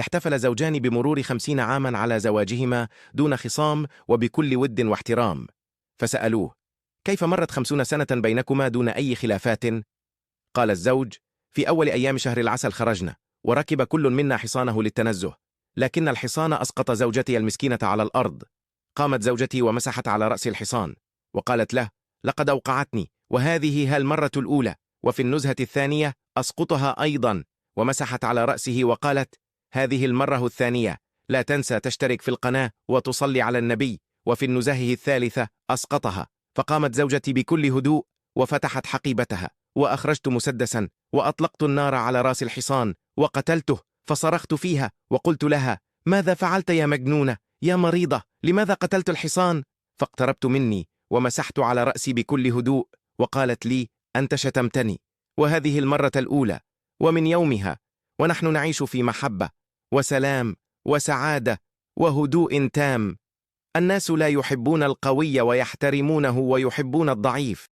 احتفل زوجان بمرور 50 عاما على زواجهما دون خصام وبكل ود واحترام، فسألوه: كيف مرت 50 سنة بينكما دون أي خلافات؟ قال الزوج: في أول أيام شهر العسل خرجنا، وركب كل منا حصانه للتنزه، لكن الحصان أسقط زوجتي المسكينة على الأرض. قامت زوجتي ومسحت على رأس الحصان، وقالت له: لقد أوقعتني، وهذه المرة الأولى، وفي النزهة الثانية أسقطها أيضا، ومسحت على رأسه وقالت: هذه المرة الثانية، لا تنسى تشترك في القناة وتصلي على النبي. وفي النزهة الثالثة أسقطها، فقامت زوجتي بكل هدوء وفتحت حقيبتها، وأخرجت مسدسا وأطلقت النار على رأس الحصان وقتلته، فصرخت فيها وقلت لها: ماذا فعلت يا مجنونة يا مريضة؟ لماذا قتلت الحصان؟ فاقتربت مني ومسحت على رأسي بكل هدوء، وقالت لي: أنت شتمتني، وهذه المرة الأولى. ومن يومها ونحن نعيش في محبة وسلام وسعادة وهدوء تام. الناس لا يحبون القوي ويحترمونه، ويحبون الضعيف.